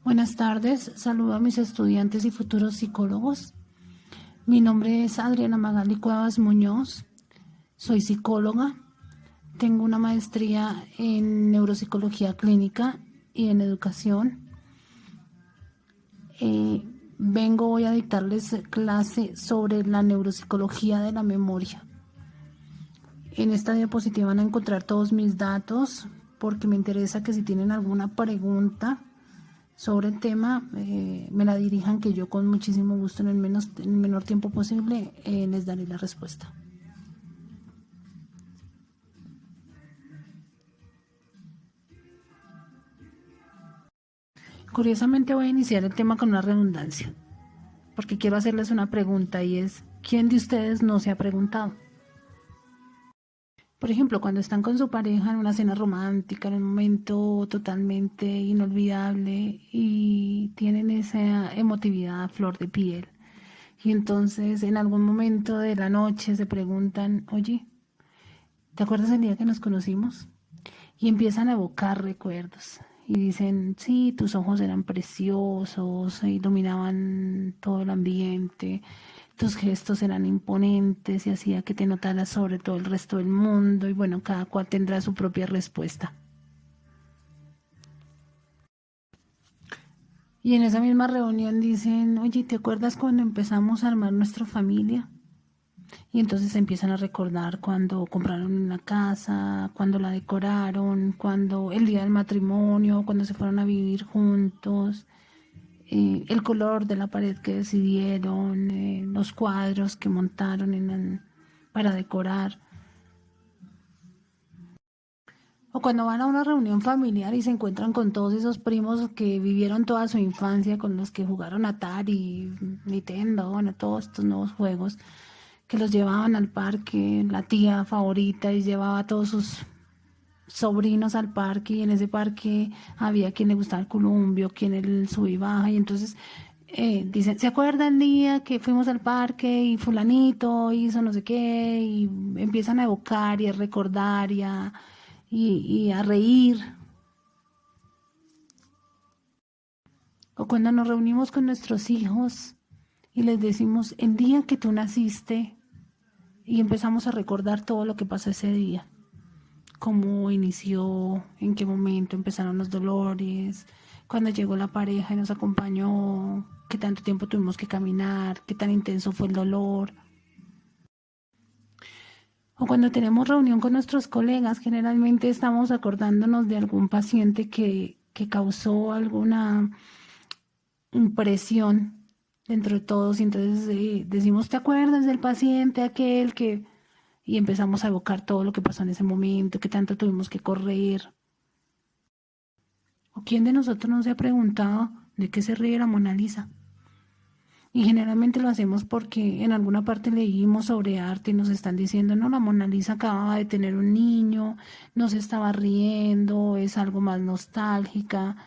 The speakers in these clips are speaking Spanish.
Buenas tardes, saludo a mis estudiantes y futuros psicólogos. Mi nombre es Adriana Magali Cuevas Muñoz, soy psicóloga, tengo una maestría en neuropsicología clínica y en educación. Vengo hoy a dictarles clase sobre la neuropsicología de la memoria. En esta diapositiva van a encontrar todos mis datos porque me interesa que si tienen alguna pregunta sobre el tema, me la dirijan, que yo con muchísimo gusto en el menor tiempo posible les daré la respuesta. Curiosamente voy a iniciar el tema con una redundancia, porque quiero hacerles una pregunta y es, ¿quién de ustedes no se ha preguntado? Por ejemplo, cuando están con su pareja en una cena romántica, en un momento totalmente inolvidable y tienen esa emotividad a flor de piel. Y entonces en algún momento de la noche se preguntan, oye, ¿te acuerdas el día que nos conocimos? Y empiezan a evocar recuerdos. Y dicen, sí, tus ojos eran preciosos, iluminaban todo el ambiente, tus gestos eran imponentes y hacía que te notaras sobre todo el resto del mundo. Y bueno, cada cual tendrá su propia respuesta. Y en esa misma reunión dicen, oye, ¿te acuerdas cuando empezamos a armar nuestra familia? Y entonces empiezan a recordar cuando compraron una casa, cuando la decoraron, cuando el día del matrimonio, cuando se fueron a vivir juntos, el color de la pared que decidieron, los cuadros que montaron para decorar. O cuando van a una reunión familiar y se encuentran con todos esos primos que vivieron toda su infancia, con los que jugaron Atari, Nintendo, bueno, todos estos nuevos juegos, que los llevaban al parque, la tía favorita, y llevaba a todos sus sobrinos al parque, y en ese parque había quien le gustaba el columpio, quien el sub y baja, y entonces dicen, ¿se acuerdan el día que fuimos al parque y fulanito hizo no sé qué? Y empiezan a evocar y a recordar y a reír. O cuando nos reunimos con nuestros hijos y les decimos, el día que tú naciste, y empezamos a recordar todo lo que pasó ese día, cómo inició, en qué momento empezaron los dolores, cuando llegó la pareja y nos acompañó, qué tanto tiempo tuvimos que caminar, qué tan intenso fue el dolor. O cuando tenemos reunión con nuestros colegas, generalmente estamos acordándonos de algún paciente que causó alguna impresión dentro de todos, y entonces decimos, ¿te acuerdas del paciente aquel que...? Y empezamos a evocar todo lo que pasó en ese momento, qué tanto tuvimos que correr. ¿O quién de nosotros no se ha preguntado de qué se ríe la Mona Lisa? Y generalmente lo hacemos porque en alguna parte leímos sobre arte y nos están diciendo, no, la Mona Lisa acababa de tener un niño, no se estaba riendo, es algo más nostálgica,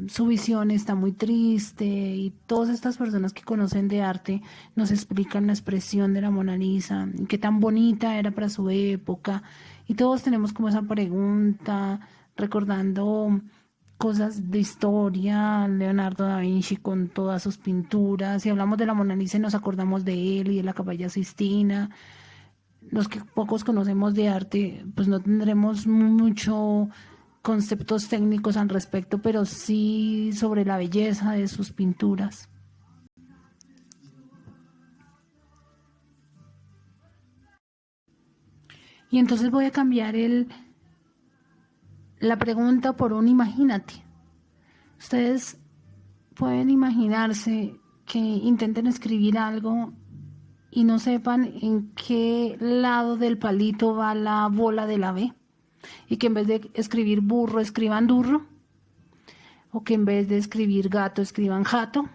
su visión está muy triste, y todas estas personas que conocen de arte nos explican la expresión de la Mona Lisa, y qué tan bonita era para su época, y todos tenemos como esa pregunta, recordando cosas de historia, Leonardo da Vinci con todas sus pinturas. Si hablamos de la Mona Lisa nos acordamos de él y de la Capilla Sistina. Los que pocos conocemos de arte, pues no tendremos mucho conceptos técnicos al respecto, pero sí sobre la belleza de sus pinturas. Y entonces voy a cambiar la pregunta por un imagínate. Ustedes pueden imaginarse que intenten escribir algo y no sepan en qué lado del palito va la bola de la B, y que en vez de escribir burro escriban durro, o que en vez de escribir gato escriban jato,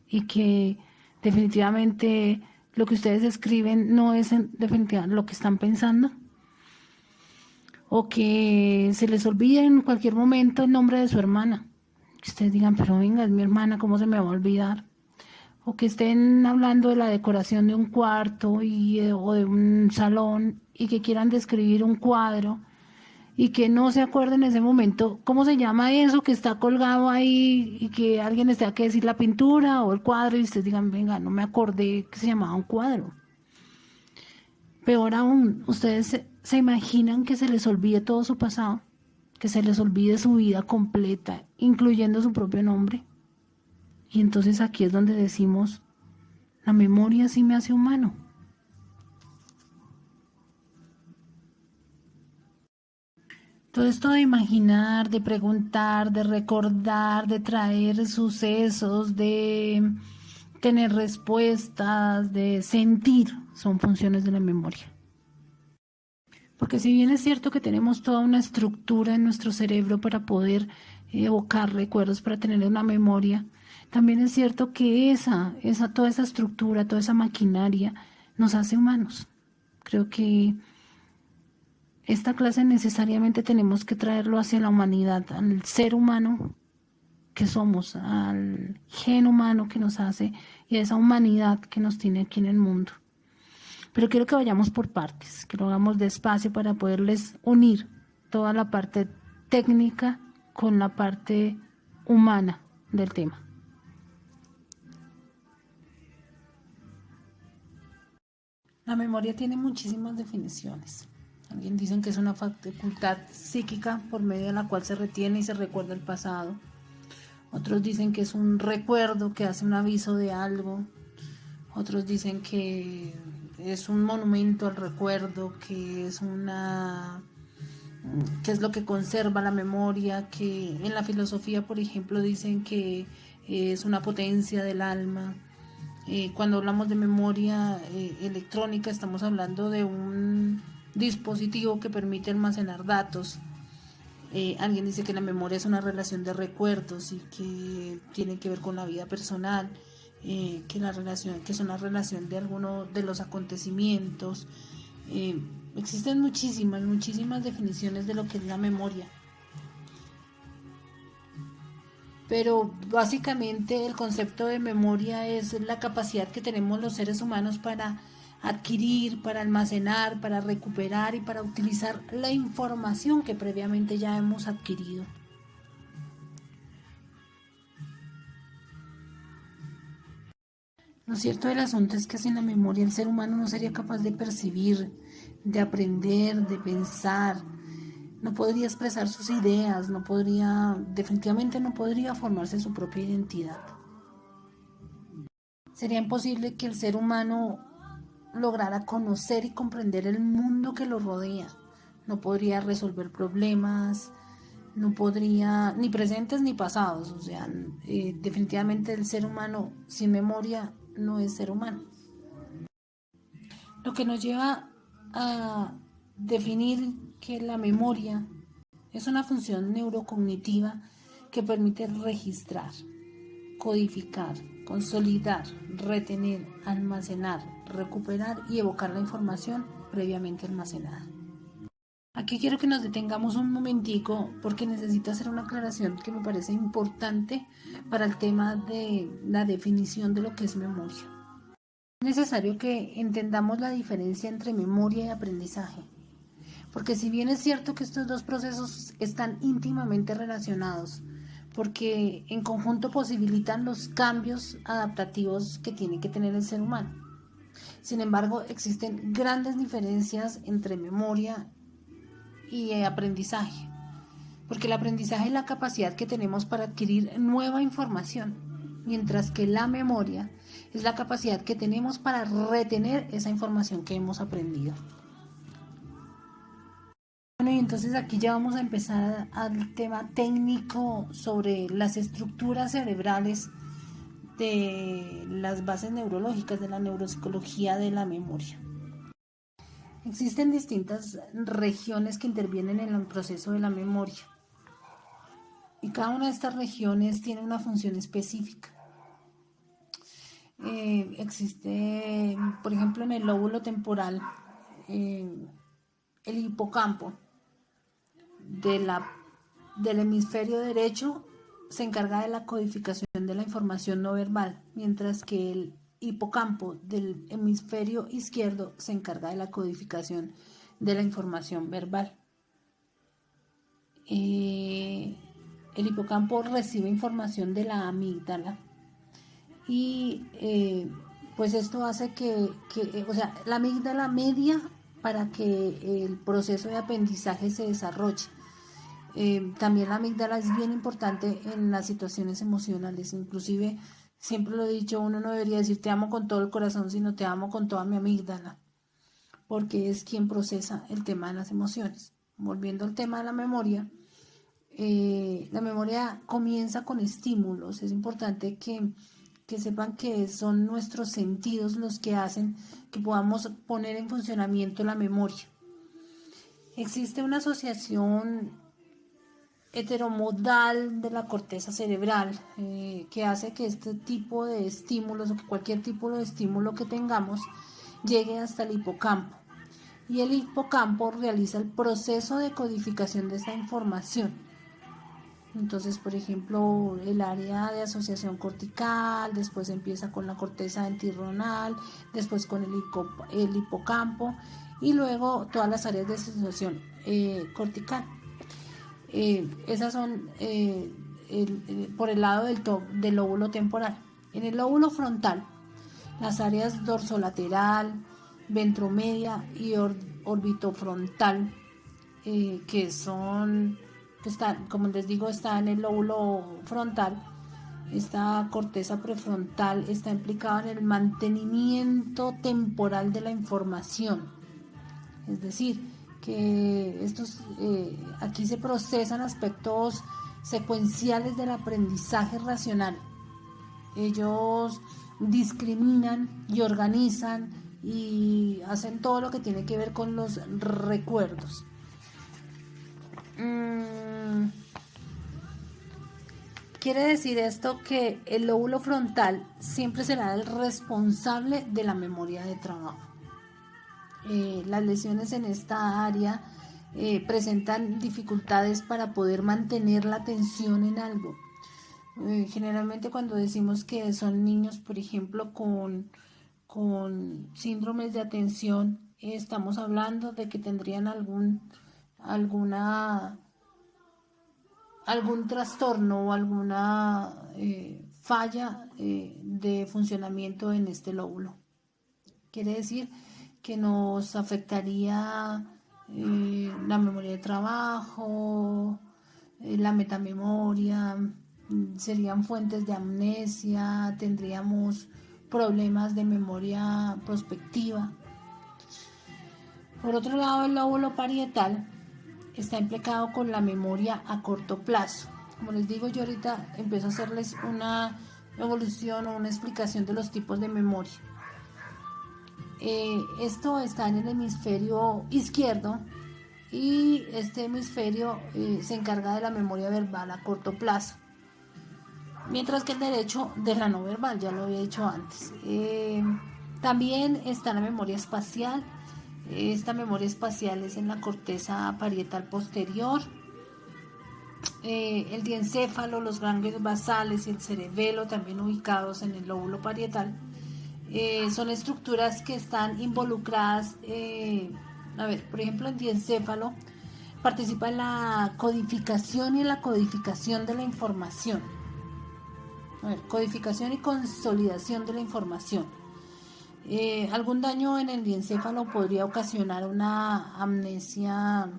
y que definitivamente lo que ustedes escriben no es en definitiva lo que están pensando, o que se les olvide en cualquier momento el nombre de su hermana, que ustedes digan, pero venga, es mi hermana, ¿cómo se me va a olvidar? O que estén hablando de la decoración de un cuarto o de un salón, y que quieran describir un cuadro y que no se acuerde en ese momento cómo se llama eso que está colgado ahí y que alguien les tenga que decir la pintura o el cuadro y ustedes digan, venga, no me acordé que se llamaba un cuadro. Peor aún, ustedes se imaginan que se les olvide todo su pasado, que se les olvide su vida completa, incluyendo su propio nombre. Y entonces aquí es donde decimos, la memoria sí me hace humano. Todo esto de imaginar, de preguntar, de recordar, de traer sucesos, de tener respuestas, de sentir, son funciones de la memoria. Porque si bien es cierto que tenemos toda una estructura en nuestro cerebro para poder evocar recuerdos, para tener una memoria, también es cierto que toda esa estructura, toda esa maquinaria nos hace humanos. Creo que esta clase necesariamente tenemos que traerlo hacia la humanidad, al ser humano que somos, al gen humano que nos hace y a esa humanidad que nos tiene aquí en el mundo. Pero quiero que vayamos por partes, que lo hagamos despacio para poderles unir toda la parte técnica con la parte humana del tema. La memoria tiene muchísimas definiciones. Alguien dicen que es una facultad psíquica por medio de la cual se retiene y se recuerda el pasado. Otros dicen que es un recuerdo que hace un aviso de algo. Otros dicen que es un monumento al recuerdo, que es lo que conserva la memoria, que en la filosofía, por ejemplo, dicen que es una potencia del alma. Cuando hablamos de memoria electrónica, estamos hablando de un dispositivo que permite almacenar datos. Alguien dice que la memoria es una relación de recuerdos y que tiene que ver con la vida personal. Que es una relación de algunos de los acontecimientos. Existen muchísimas definiciones de lo que es la memoria. Pero básicamente el concepto de memoria es la capacidad que tenemos los seres humanos para adquirir, para almacenar, para recuperar y para utilizar la información que previamente ya hemos adquirido. Lo cierto del asunto es que sin la memoria el ser humano no sería capaz de percibir, de aprender, de pensar, no podría expresar sus ideas, definitivamente no podría formarse su propia identidad. Sería imposible que el ser humano lograra conocer y comprender el mundo que lo rodea. No podría resolver problemas, no podría, ni presentes ni pasados. O sea, definitivamente el ser humano sin memoria no es ser humano. Lo que nos lleva a definir que la memoria es una función neurocognitiva que permite registrar, codificar, consolidar, retener, almacenar, recuperar y evocar la información previamente almacenada. Aquí quiero que nos detengamos un momentico porque necesito hacer una aclaración que me parece importante para el tema de la definición de lo que es memoria. Es necesario que entendamos la diferencia entre memoria y aprendizaje, porque si bien es cierto que estos dos procesos están íntimamente relacionados, porque en conjunto posibilitan los cambios adaptativos que tiene que tener el ser humano. Sin embargo, existen grandes diferencias entre memoria y aprendizaje, porque el aprendizaje es la capacidad que tenemos para adquirir nueva información, mientras que la memoria es la capacidad que tenemos para retener esa información que hemos aprendido. Bueno, y entonces aquí ya vamos a empezar al tema técnico sobre las estructuras cerebrales de las bases neurológicas de la neuropsicología de la memoria. Existen distintas regiones que intervienen en el proceso de la memoria y cada una de estas regiones tiene una función específica. Existe, por ejemplo, en el lóbulo temporal, el hipocampo del hemisferio derecho se encarga de la codificación de la información no verbal, mientras que el hipocampo del hemisferio izquierdo se encarga de la codificación de la información verbal. el hipocampo recibe información de la amígdala y pues esto hace o sea, la amígdala media para que el proceso de aprendizaje se desarrolle. También la amígdala es bien importante en las situaciones emocionales, inclusive siempre lo he dicho, uno no debería decir te amo con todo el corazón, sino te amo con toda mi amígdala, porque es quien procesa el tema de las emociones. Volviendo al tema de la memoria comienza con estímulos. Es importante que sepan que son nuestros sentidos los que hacen que podamos poner en funcionamiento la memoria. Existe una asociación heteromodal de la corteza cerebral que hace que este tipo de estímulos o que cualquier tipo de estímulo que tengamos llegue hasta el hipocampo, y el hipocampo realiza el proceso de codificación de esta información. Entonces, por ejemplo, el área de asociación cortical, después empieza con la corteza entorronal, después con el hipocampo y luego todas las áreas de asociación cortical. Esas son por el lado del lóbulo temporal. En el lóbulo frontal, las áreas dorsolateral, ventromedia y orbitofrontal, que están, como les digo, está en el lóbulo frontal. Esta corteza prefrontal está implicada en el mantenimiento temporal de la información. Es decir, que aquí se procesan aspectos secuenciales del aprendizaje racional. Ellos discriminan y organizan y hacen todo lo que tiene que ver con los recuerdos. Quiere decir esto que el lóbulo frontal siempre será el responsable de la memoria de trabajo. Las lesiones en esta área presentan dificultades para poder mantener la atención en algo. Generalmente cuando decimos que son niños, por ejemplo, con síndromes de atención, estamos hablando de que tendrían algún trastorno o alguna falla de funcionamiento en este lóbulo. Quiere decir que nos afectaría la memoria de trabajo, la metamemoria, serían fuentes de amnesia, tendríamos problemas de memoria prospectiva. Por otro lado, el lóbulo parietal está implicado con la memoria a corto plazo. Como les digo, yo ahorita empiezo a hacerles una evolución o una explicación de los tipos de memoria. Esto está en el hemisferio izquierdo y este hemisferio se encarga de la memoria verbal a corto plazo, mientras que el derecho de la no verbal, ya lo había dicho antes. También está la memoria espacial. Esta memoria espacial es en la corteza parietal posterior. El diencéfalo, los ganglios basales y el cerebelo, también ubicados en el lóbulo parietal, son estructuras que están involucradas. Por ejemplo, el diencéfalo participa en la codificación y en la codificación de la información. Codificación y consolidación de la información. Algún daño en el diencéfalo podría ocasionar una amnesia.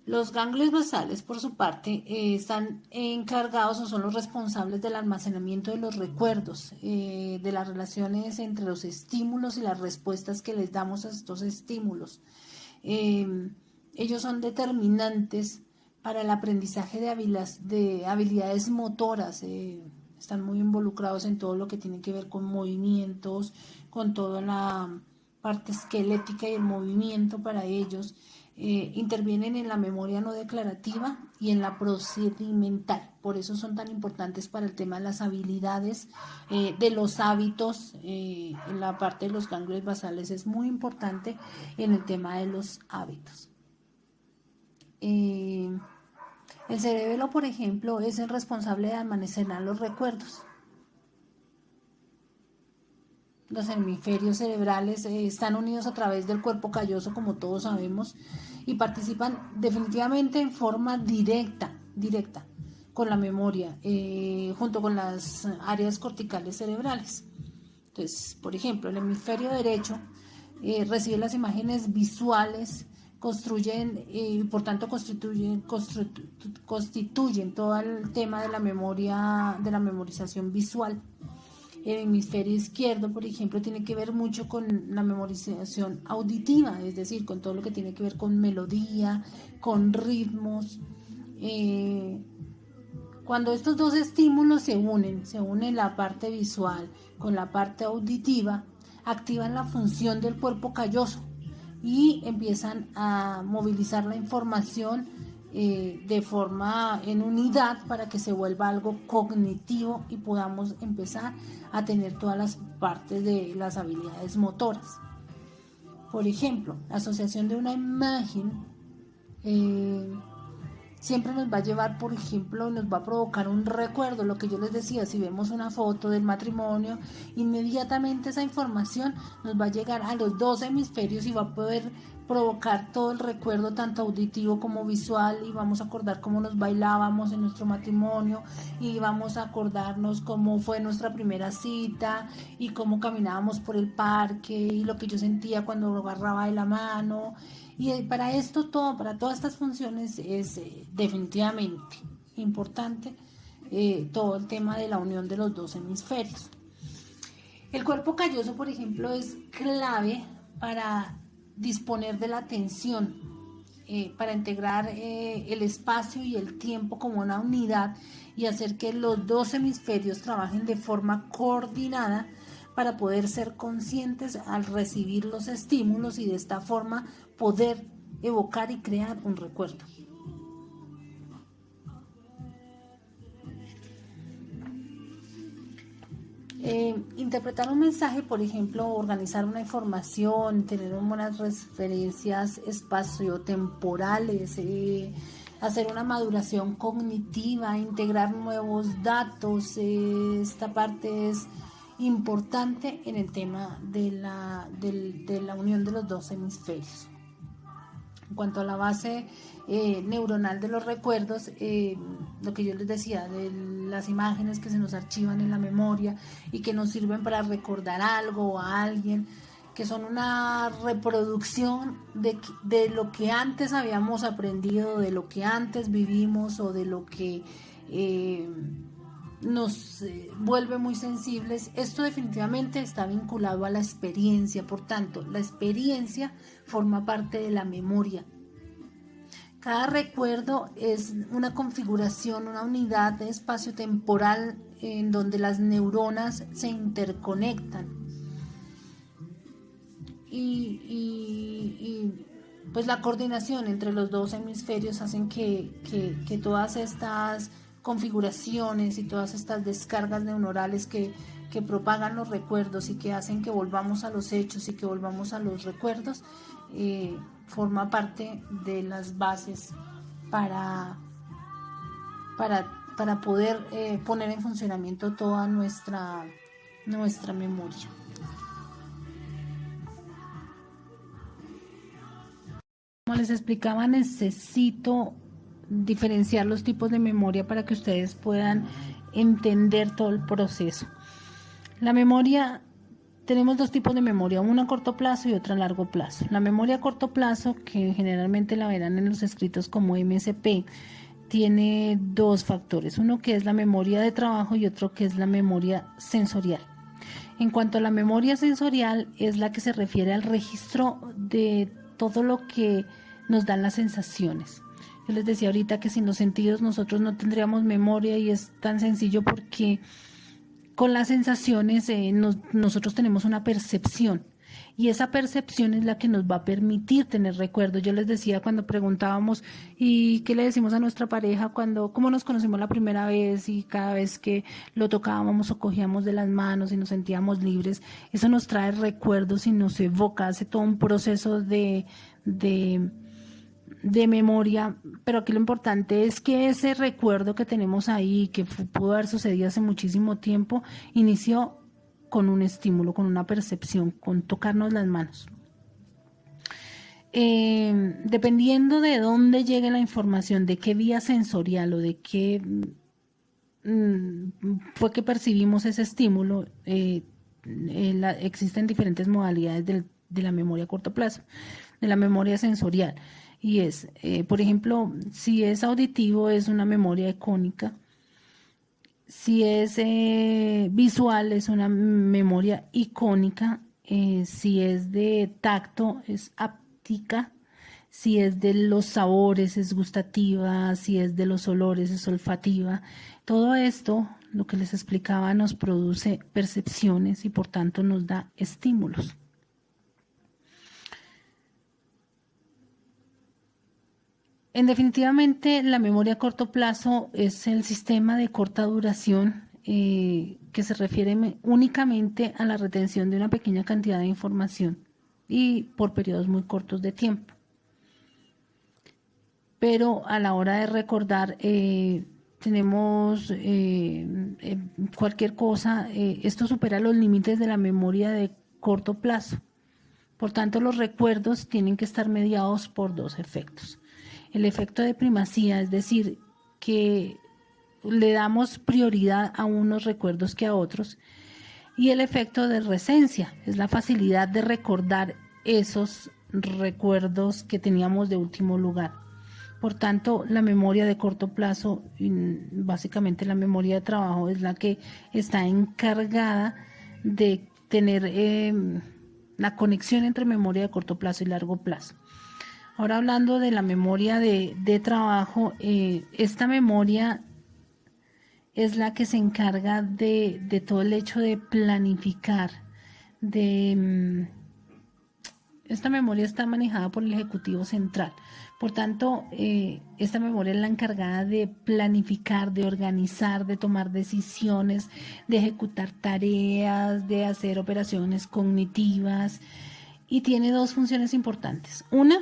Los ganglios basales, por su parte, están encargados o son los responsables del almacenamiento de los recuerdos, de las relaciones entre los estímulos y las respuestas que les damos a estos estímulos. Ellos son determinantes para el aprendizaje de habilidades motoras. Están muy involucrados en todo lo que tiene que ver con movimientos, con toda la parte esquelética y el movimiento para ellos. Intervienen en la memoria no declarativa y en la procedimental. Por eso son tan importantes para el tema de las habilidades, de los hábitos. En la parte de los ganglios basales es muy importante en el tema de los hábitos. El cerebelo, por ejemplo, es el responsable de almacenar los recuerdos. Los hemisferios cerebrales están unidos a través del cuerpo calloso, como todos sabemos, y participan definitivamente en forma directa con la memoria, junto con las áreas corticales cerebrales. Entonces, por ejemplo, el hemisferio derecho recibe las imágenes visuales, construyen y por tanto constituyen todo el tema de la memoria, de la memorización visual. El hemisferio izquierdo, por ejemplo, tiene que ver mucho con la memorización auditiva, es decir, con todo lo que tiene que ver con melodía, con ritmos. Cuando estos dos estímulos se une la parte visual con la parte auditiva, activan la función del cuerpo calloso y empiezan a movilizar la información de forma en unidad para que se vuelva algo cognitivo y podamos empezar a tener todas las partes de las habilidades motoras. Por ejemplo, la asociación de una imagen siempre nos va a llevar, por ejemplo, nos va a provocar un recuerdo, lo que yo les decía, si vemos una foto del matrimonio, inmediatamente esa información nos va a llegar a los dos hemisferios y va a poder provocar todo el recuerdo, tanto auditivo como visual, y vamos a acordar cómo nos bailábamos en nuestro matrimonio, y vamos a acordarnos cómo fue nuestra primera cita, y cómo caminábamos por el parque, y lo que yo sentía cuando lo agarraba de la mano. Y para esto todo, para todas estas funciones es definitivamente importante todo el tema de la unión de los dos hemisferios. El cuerpo calloso, por ejemplo, es clave para disponer de la atención, para integrar el espacio y el tiempo como una unidad y hacer que los dos hemisferios trabajen de forma coordinada para poder ser conscientes al recibir los estímulos y de esta forma poder evocar y crear un recuerdo. Interpretar un mensaje, por ejemplo, organizar una información, tener buenas referencias espaciotemporales, hacer una maduración cognitiva, integrar nuevos datos, esta parte es importante en el tema de la unión de los dos hemisferios. En cuanto a la base neuronal de los recuerdos, lo que yo les decía, de las imágenes que se nos archivan en la memoria y que nos sirven para recordar algo o a alguien, que son una reproducción de lo que antes habíamos aprendido, de lo que antes vivimos o de lo que nos vuelve muy sensibles. Esto definitivamente está vinculado a la experiencia, por tanto, la experiencia forma parte de la memoria. Cada recuerdo es una configuración, una unidad de espacio temporal en donde las neuronas se interconectan. Y pues la coordinación entre los dos hemisferios hacen que todas estas configuraciones y todas estas descargas neuronales que propagan los recuerdos y que hacen que volvamos a los hechos y que volvamos a los recuerdos, forma parte de las bases para poder poner en funcionamiento toda nuestra memoria. Como les explicaba, necesito diferenciar los tipos de memoria para que ustedes puedan entender todo el proceso. La memoria, tenemos dos tipos de memoria, una a corto plazo y otra a largo plazo. La memoria a corto plazo, que generalmente la verán en los escritos como MSP, tiene dos factores, uno que es la memoria de trabajo y otro que es la memoria sensorial. En cuanto a la memoria sensorial, es la que se refiere al registro de todo lo que nos dan las sensaciones. Yo les decía ahorita que sin los sentidos nosotros no tendríamos memoria, y es tan sencillo porque con las sensaciones nosotros tenemos una percepción, y esa percepción es la que nos va a permitir tener recuerdos. Yo les decía cuando preguntábamos ¿y qué le decimos a nuestra pareja cómo nos conocimos la primera vez? Y cada vez que lo tocábamos o cogíamos de las manos y nos sentíamos libres, eso nos trae recuerdos y nos evoca, hace todo un proceso de memoria. Pero aquí lo importante es que ese recuerdo que tenemos ahí, que pudo haber sucedido hace muchísimo tiempo, inició con un estímulo, con una percepción, con tocarnos las manos. Dependiendo de dónde llegue la información, de qué vía sensorial o de qué fue que percibimos ese estímulo, existen diferentes modalidades de la memoria a corto plazo, de la memoria sensorial. Y es, por ejemplo, si es auditivo, es una memoria icónica. Si es visual, es una memoria icónica. Si es de tacto, es áptica. Si es de los sabores, es gustativa. Si es de los olores, es olfativa. Todo esto, lo que les explicaba, nos produce percepciones y por tanto nos da estímulos. En definitivamente, la memoria a corto plazo es el sistema de corta duración que se refiere únicamente a la retención de una pequeña cantidad de información y por periodos muy cortos de tiempo. Pero a la hora de recordar, tenemos cualquier cosa, esto supera los límites de la memoria de corto plazo. Por tanto, los recuerdos tienen que estar mediados por dos efectos. El efecto de primacía, es decir, que le damos prioridad a unos recuerdos que a otros, y el efecto de recencia, es la facilidad de recordar esos recuerdos que teníamos de último lugar. Por tanto, la memoria de corto plazo, básicamente la memoria de trabajo, es la que está encargada de tener la conexión entre memoria de corto plazo y largo plazo. Ahora hablando de la memoria de trabajo, esta memoria es la que se encarga de todo el hecho de planificar. Esta memoria está manejada por el Ejecutivo Central. Por tanto, esta memoria es la encargada de planificar, de organizar, de tomar decisiones, de ejecutar tareas, de hacer operaciones cognitivas, y tiene dos funciones importantes. Una,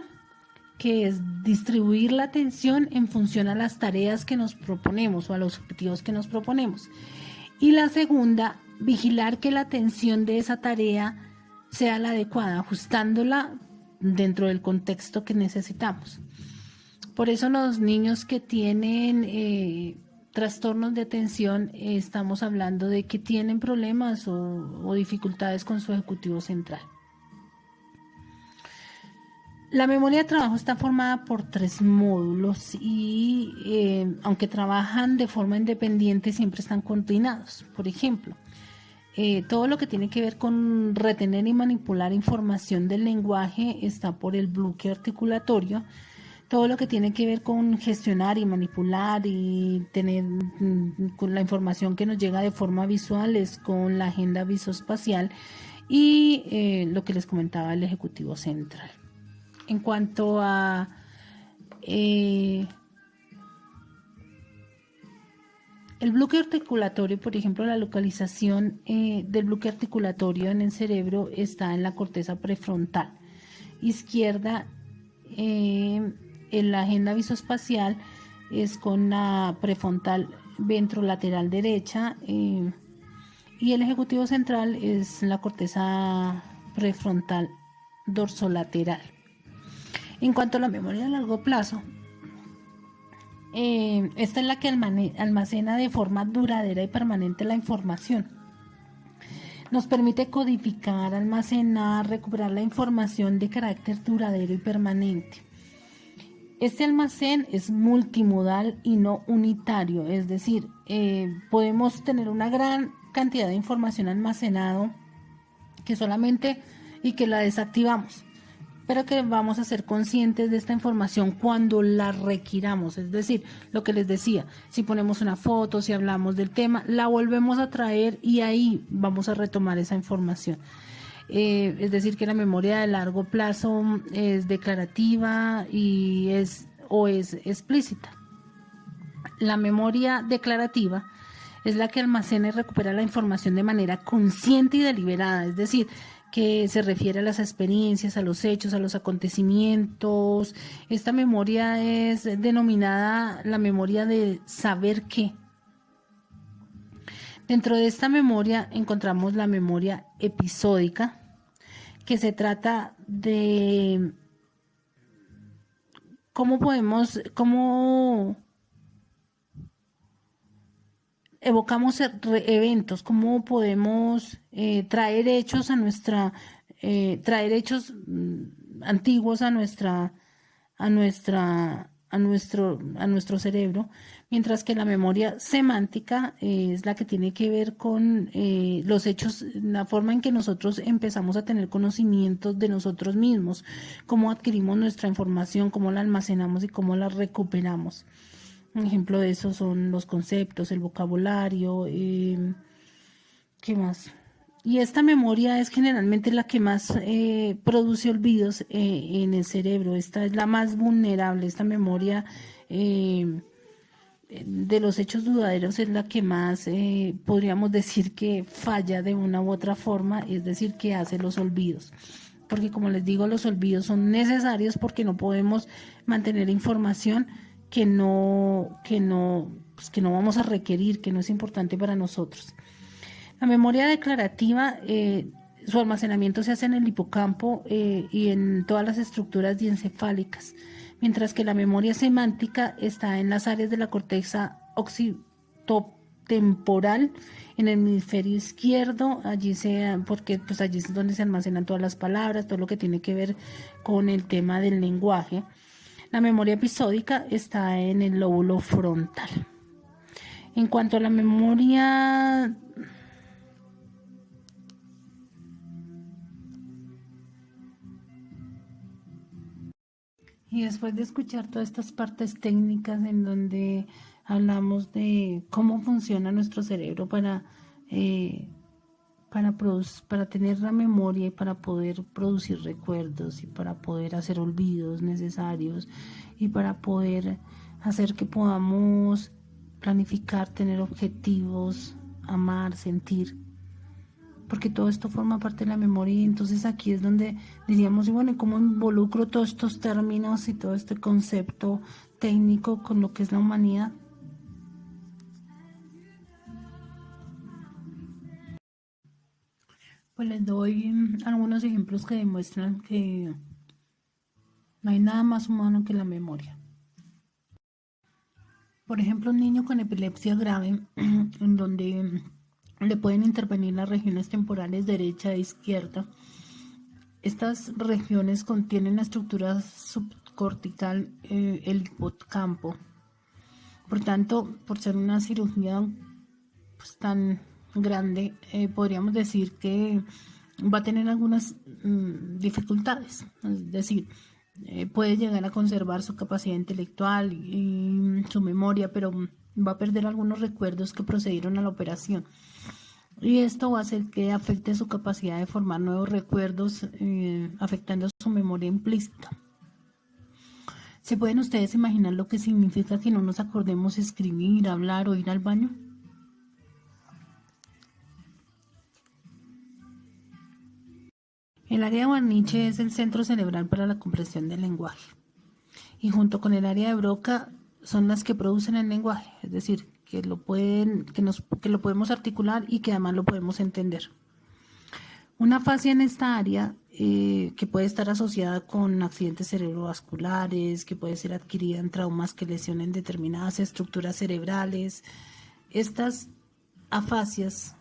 que es distribuir la atención en función a las tareas que nos proponemos o a los objetivos que nos proponemos. Y la segunda, vigilar que la atención de esa tarea sea la adecuada, ajustándola dentro del contexto que necesitamos. Por eso los niños que tienen trastornos de atención, estamos hablando de que tienen problemas o dificultades con su ejecutivo central. La memoria de trabajo está formada por 3 módulos y aunque trabajan de forma independiente, siempre están coordinados. Por ejemplo, todo lo que tiene que ver con retener y manipular información del lenguaje está por el bloque articulatorio. Todo lo que tiene que ver con gestionar y manipular y tener con la información que nos llega de forma visual es con la agenda visoespacial y lo que les comentaba, el Ejecutivo Central. En cuanto a el bloque articulatorio, por ejemplo, la localización del bloque articulatorio en el cerebro está en la corteza prefrontal izquierda. En la agenda visoespacial es con la prefrontal ventrolateral derecha y el ejecutivo central es la corteza prefrontal dorsolateral. En cuanto a la memoria a largo plazo, esta es la que almacena de forma duradera y permanente la información. Nos permite codificar, almacenar, recuperar la información de carácter duradero y permanente. Este almacén es multimodal y no unitario, es decir, podemos tener una gran cantidad de información almacenado que solamente y que la desactivamos, pero que vamos a ser conscientes de esta información cuando la requiramos. Es decir, lo que les decía, si ponemos una foto, si hablamos del tema, la volvemos a traer y ahí vamos a retomar esa información. Es decir, que la memoria de largo plazo es declarativa y es explícita. La memoria declarativa es la que almacena y recupera la información de manera consciente y deliberada, es decir, que se refiere a las experiencias, a los hechos, a los acontecimientos. Esta memoria es denominada la memoria de saber qué. Dentro de esta memoria encontramos la memoria episódica, que se trata de cómo evocamos eventos, cómo podemos traer hechos traer hechos antiguos a nuestro cerebro, mientras que la memoria semántica es la que tiene que ver con los hechos, la forma en que nosotros empezamos a tener conocimientos de nosotros mismos, cómo adquirimos nuestra información, cómo la almacenamos y cómo la recuperamos. Un ejemplo de eso son los conceptos, el vocabulario, ¿qué más? Y esta memoria es generalmente la que más produce olvidos en el cerebro. Esta es la más vulnerable. Esta memoria de los hechos dudaderos es la que más podríamos decir que falla de una u otra forma, es decir, que hace los olvidos. Porque como les digo, los olvidos son necesarios porque no podemos mantener información pues que no vamos a requerir, que no es importante para nosotros. La memoria declarativa, su almacenamiento se hace en el hipocampo y en todas las estructuras diencefálicas, mientras que la memoria semántica está en las áreas de la corteza occipitotemporal, en el hemisferio izquierdo, porque pues allí es donde se almacenan todas las palabras, todo lo que tiene que ver con el tema del lenguaje. La memoria episódica está en el lóbulo frontal. En cuanto a la memoria y después de escuchar todas estas partes técnicas en donde hablamos de cómo funciona nuestro cerebro para tener la memoria y para poder producir recuerdos y para poder hacer olvidos necesarios y para poder hacer que podamos planificar, tener objetivos, amar, sentir, porque todo esto forma parte de la memoria y entonces aquí es donde diríamos, y bueno, ¿cómo involucro todos estos términos y todo este concepto técnico con lo que es la humanidad? Pues les doy algunos ejemplos que demuestran que no hay nada más humano que la memoria. Por ejemplo, un niño con epilepsia grave, en donde le pueden intervenir las regiones temporales derecha e izquierda. Estas regiones contienen la estructura subcortical, el hipocampo. Por tanto, por ser una cirugía pues, tan grande, podríamos decir que va a tener algunas dificultades. Es decir, puede llegar a conservar su capacidad intelectual y su memoria, pero va a perder algunos recuerdos que procedieron a la operación. Y esto va a hacer que afecte su capacidad de formar nuevos recuerdos, afectando su memoria implícita. ¿Se pueden ustedes imaginar lo que significa que no nos acordemos escribir, hablar o ir al baño? El área de Wernicke es el centro cerebral para la comprensión del lenguaje. Y junto con el área de Broca son las que producen el lenguaje, es decir, que lo podemos articular y que además lo podemos entender. Una fascia en esta área que puede estar asociada con accidentes cerebrovasculares, que puede ser adquirida en traumas que lesionen determinadas estructuras cerebrales. Estas afasias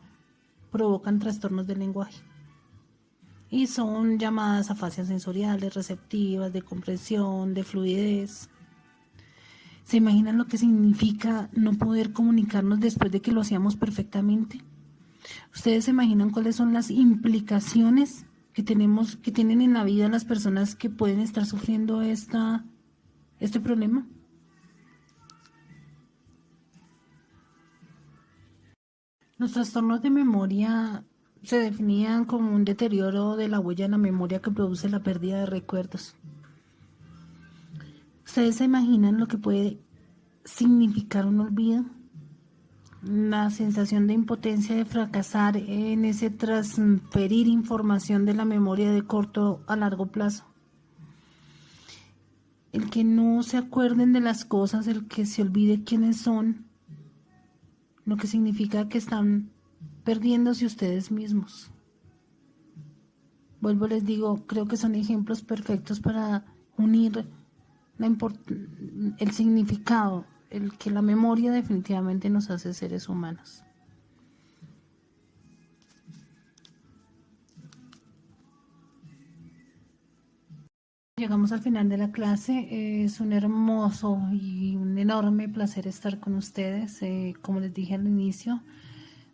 provocan trastornos del lenguaje y son llamadas afasias sensoriales, receptivas, de comprensión, de fluidez. ¿Se imaginan lo que significa no poder comunicarnos después de que lo hacíamos perfectamente? ¿Ustedes se imaginan cuáles son las implicaciones que tienen en la vida las personas que pueden estar sufriendo este problema? Los trastornos de memoria se definían como un deterioro de la huella en la memoria que produce la pérdida de recuerdos. ¿Ustedes se imaginan lo que puede significar un olvido? La sensación de impotencia de fracasar en ese transferir información de la memoria de corto a largo plazo. El que no se acuerden de las cosas, el que se olvide quiénes son, lo que significa que están perdiéndose ustedes mismos. Vuelvo, les digo, creo que son ejemplos perfectos para unir el significado, el que la memoria definitivamente nos hace seres humanos. Llegamos al final de la clase. Es un hermoso y un enorme placer estar con ustedes. Como les dije al inicio,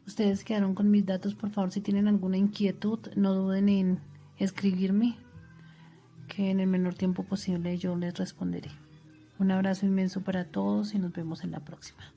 ustedes quedaron con mis datos. Por favor, si tienen alguna inquietud, no duden en escribirme, que en el menor tiempo posible yo les responderé. Un abrazo inmenso para todos y nos vemos en la próxima.